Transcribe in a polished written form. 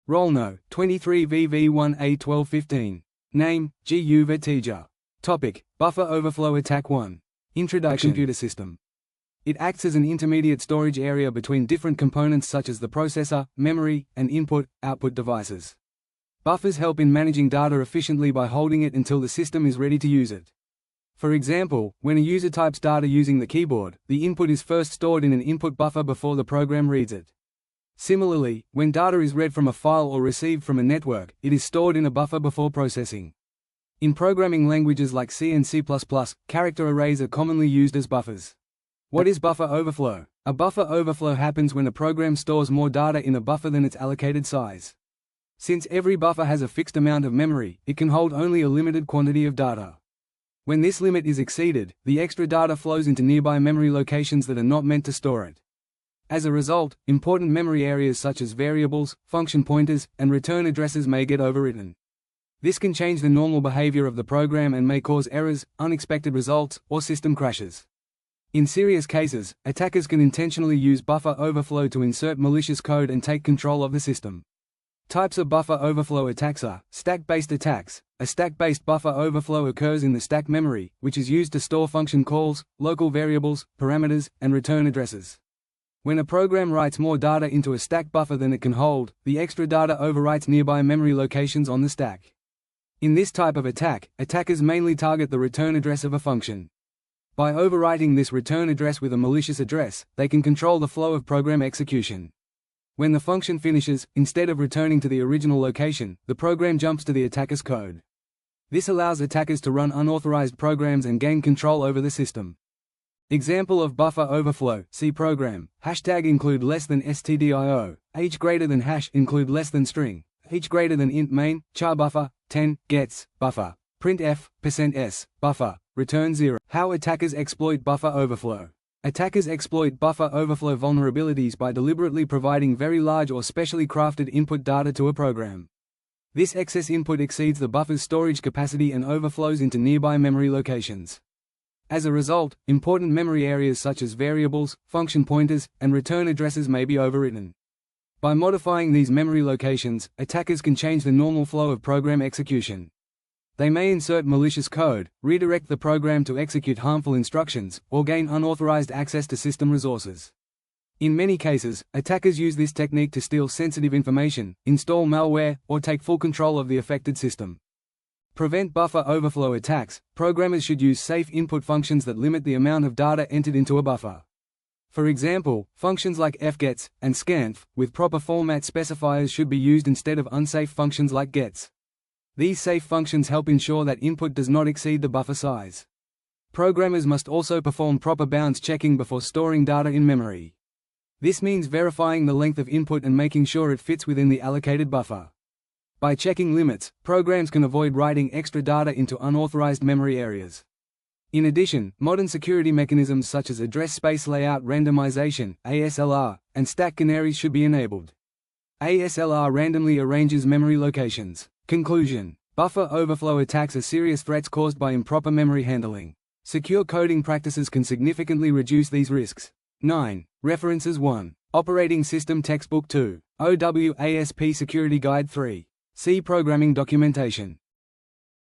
Roll no. 23VV1A1215. Name: GU Vertija. Topic: Buffer Overflow Attack 1. Introduction. Computer system. It acts as an intermediate storage area between different components such as the processor, memory, and input/output devices. Buffers help in managing data efficiently by holding it until the system is ready to use it. For example, when a user types data using the keyboard, the input is first stored in an input buffer before the program reads it. Similarly, when data is read from a file or received from a network, it is stored in a buffer before processing. In programming languages like C and C++, character arrays are commonly used as buffers. What is buffer overflow? A buffer overflow happens when a program stores more data in a buffer than its allocated size. Since every buffer has a fixed amount of memory, it can hold only a limited quantity of data. When this limit is exceeded, the extra data flows into nearby memory locations that are not meant to store it. As a result, important memory areas such as variables, function pointers, and return addresses may get overwritten. This can change the normal behavior of the program and may cause errors, unexpected results, or system crashes. In serious cases, attackers can intentionally use buffer overflow to insert malicious code and take control of the system. Types of buffer overflow attacks are stack-based attacks. A stack-based buffer overflow occurs in the stack memory, which is used to store function calls, local variables, parameters, and return addresses. When a program writes more data into a stack buffer than it can hold, the extra data overwrites nearby memory locations on the stack. In this type of attack, attackers mainly target the return address of a function. By overwriting this return address with a malicious address, they can control the flow of program execution. When the function finishes, instead of returning to the original location, the program jumps to the attacker's code. This allows attackers to run unauthorized programs and gain control over the system. Example of buffer overflow: C program. Hashtag include less than stdio. H greater than hash include less than string. H greater than int main. Char buffer 10 gets buffer. Printf %s buffer return 0. How attackers exploit buffer overflow. Attackers exploit buffer overflow vulnerabilities by deliberately providing very large or specially crafted input data to a program. This excess input exceeds the buffer's storage capacity and overflows into nearby memory locations. As a result, important memory areas such as variables, function pointers, and return addresses may be overwritten. By modifying these memory locations, attackers can change the normal flow of program execution. They may insert malicious code, redirect the program to execute harmful instructions, or gain unauthorized access to system resources. In many cases, attackers use this technique to steal sensitive information, install malware, or take full control of the affected system. Prevent buffer overflow attacks. Programmers should use safe input functions that limit the amount of data entered into a buffer. For example, functions like fgets and scanf with proper format specifiers should be used instead of unsafe functions like gets. These safe functions help ensure that input does not exceed the buffer size. Programmers must also perform proper bounds checking before storing data in memory. This means verifying the length of input and making sure it fits within the allocated buffer. By checking limits, programs can avoid writing extra data into unauthorized memory areas. In addition, modern security mechanisms such as address space layout randomization (ASLR) and stack canaries should be enabled. ASLR randomly arranges memory locations. Conclusion: buffer overflow attacks are serious threats caused by improper memory handling. Secure coding practices can significantly reduce these risks. 9. References 1. Operating System Textbook 2. OWASP Security Guide 3. C. Programming Documentation.